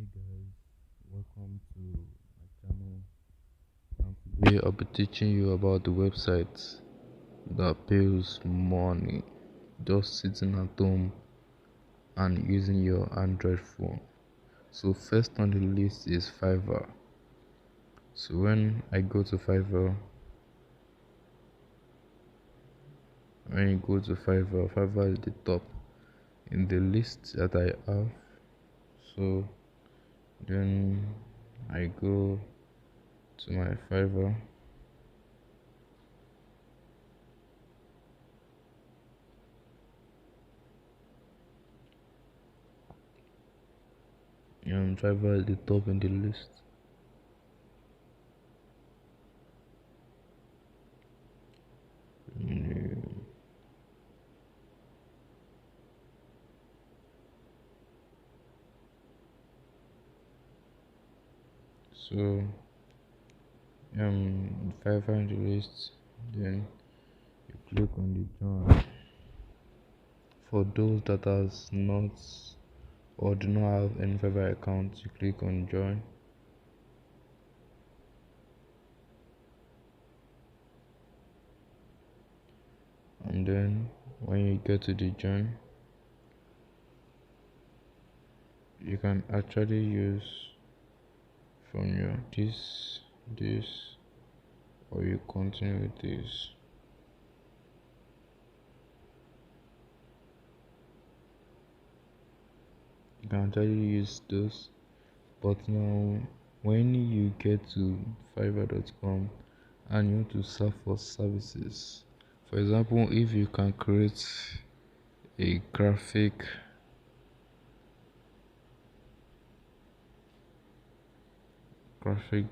Hey guys, welcome to my channel. And today I'll be teaching you about the website that pays money just sitting at home and using your Android phone. So first on the list is Fiverr. So when I go to Fiverr, when you go to Fiverr, Fiverr is the top in the list that I have. So then I go to my Fiverr. Fiverr is the top in the list. Mm, So Fiverr in the list, then you click on the join. For those that has not or do not have any Fiverr account, you click on join. And then when you get to the join, you can actually use from your this, or you continue with this. You can actually use those, but now when you get to fiverr.com and you want to search for services, for example, if you can create a graphic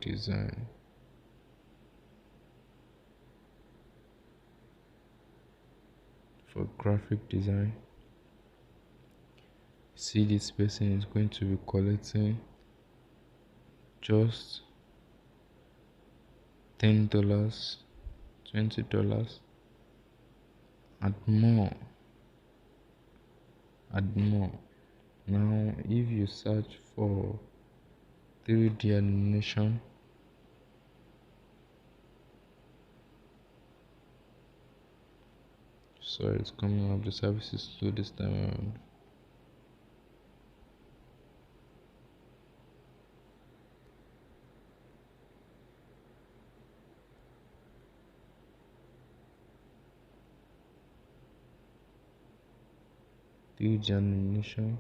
design, for graphic design, see, this person is going to be collecting just $10, $20 and more, and more. Now if you search for 3D animation, sorry, it's coming up, the service is slow this time around. 3D animation,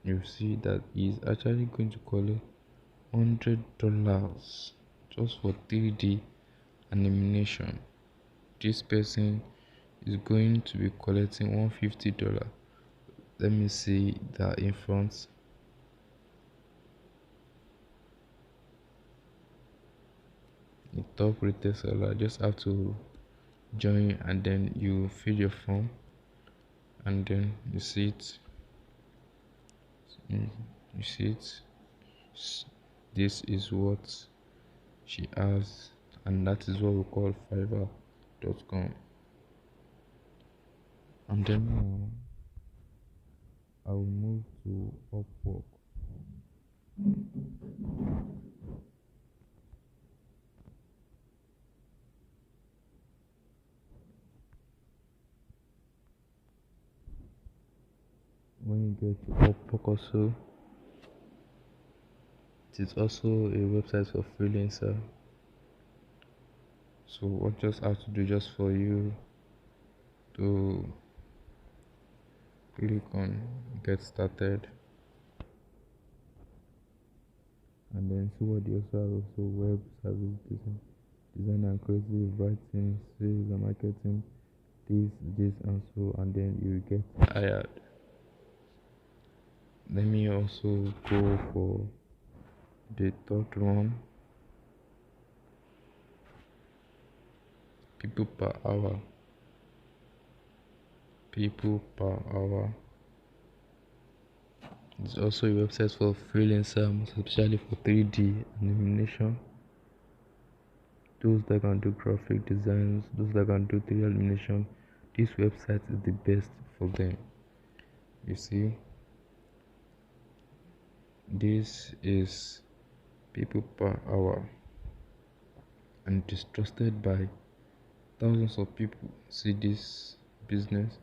you see that he's actually going to collect $100 just for 3D animation. This person is going to be collecting $150. Let me see that in front. The top rated seller, just have to join and then you fill your form and then you see it. You see it. This is what she has, and that is what we call fiverr.com. And then I will move to Upwork. When you get to Upwork also, it is also a website for freelancer. So what just have to do just for you to click on get started, and then see what they also have, also web service design and creative writing, sales and marketing, this and so, and then you get hired. Let me also go for the third one, people per hour. People per hour. It's also a website for freelancers, especially for 3D animation. Those that can do graphic designs, those that can do 3D animation, this website is the best for them. You see, this is people per hour and it is trusted by thousands of people. See this business,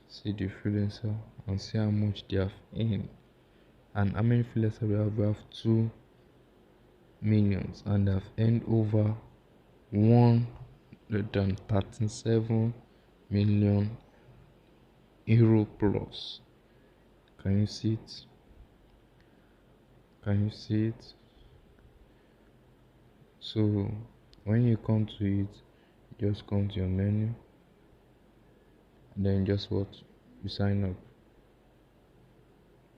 see the freelancer, and see how much they have earned. And how many freelancers we have? We have 2 millions, and they have earned over 137 million euro plus. Can you see it? Can you see it? So when you come to it, just come to your menu, and then just what you sign up.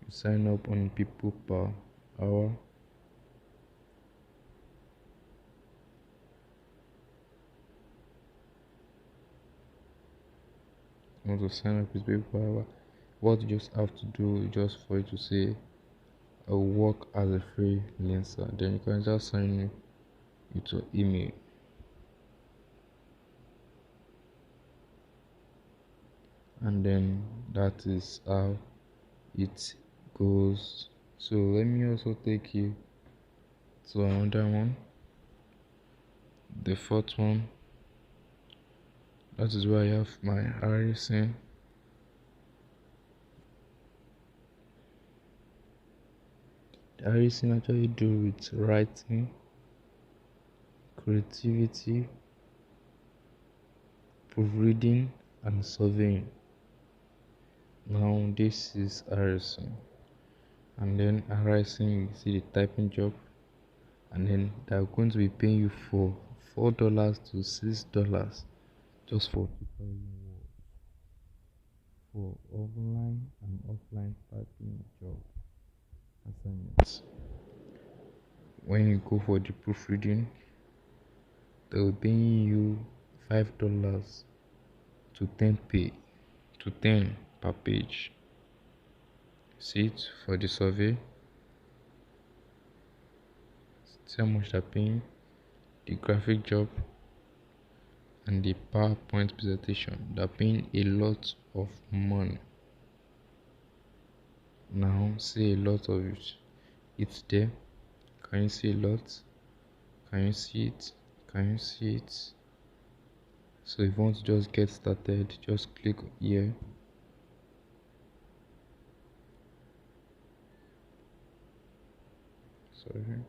You sign up on people per hour. You want to sign up with people per hour. What you just have to do is just for you to say I work as a freelancer. Then you can just sign in with your email. And then that is how it goes. So let me also take you to another one. The fourth one. That is where I have my RSN. The RSN actually do with writing, creativity, proofreading, and surveying. Now this is RSN. And then RSN, you see the typing job, and then they're going to be paying you for $4 to $6 just for 2,000 words for online and offline typing job assignments. When you go for the proofreading, they will pay you $5 to 10 per page. See it for the survey. See how much they're paying. The graphic job and the PowerPoint presentation, they're paying a lot of money. Now see a lot of it. It's there. Can you see a lot? Can you see it? Can you see it? So if you want to just get started, just click here. Sorry.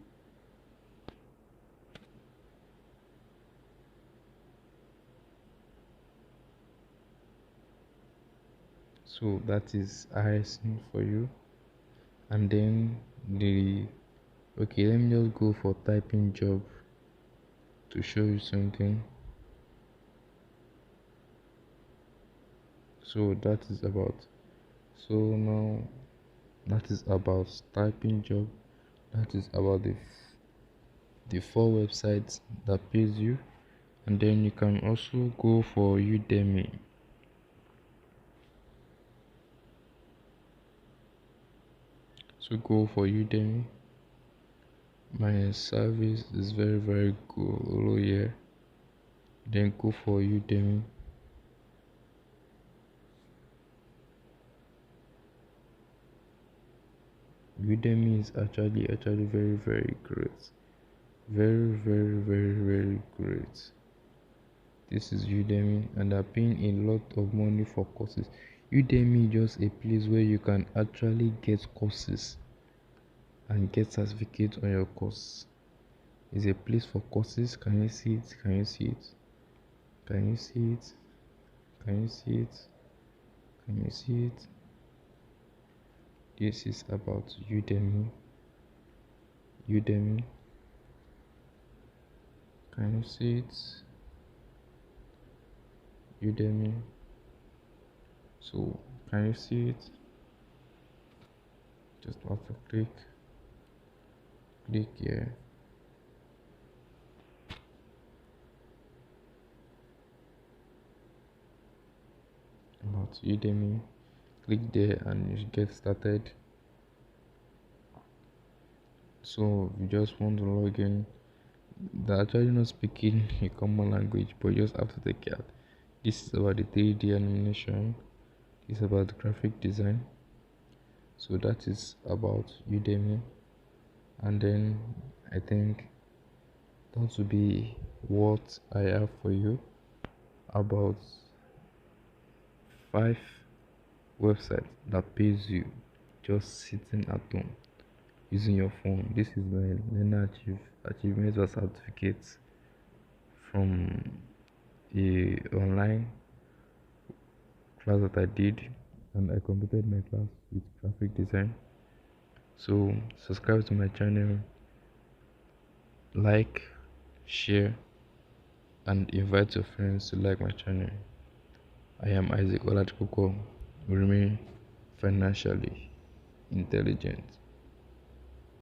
So that is ISN for you. And then okay, let me just go for typing job to show you something. So that is about, so now that is about typing job. That is about the 4 websites that pays you. And then you can also go for Udemy. So go for Udemy. My service is very good. Oh yeah. Then go for Udemy. Udemy is actually very great. Very great. This is Udemy, and they're paying a lot of money for courses. Udemy is just a place where you can actually get courses and get certificates on your course. It's a place for courses. Can you see it? Can you see it? Can you see it? Can you see it? Can you see it? This is about Udemy. Udemy. Can you see it? Udemy. So can you see it? Just have to click here. About Udemy. Click there and you get started. So if you just want to log in, they're actually not speaking a common language, but you just have to take care. This is about the 3D animation. This is about graphic design. So that is about Udemy. And then I think that will be what I have for you about 5 websites that pays you just sitting at home using your phone. This is my learner achievements or certificates from a online class that I did, and I completed my class with graphic design. So subscribe to my channel, like, share, and invite your friends to like my channel. I am Isaac Oladipupo. Remain financially intelligent.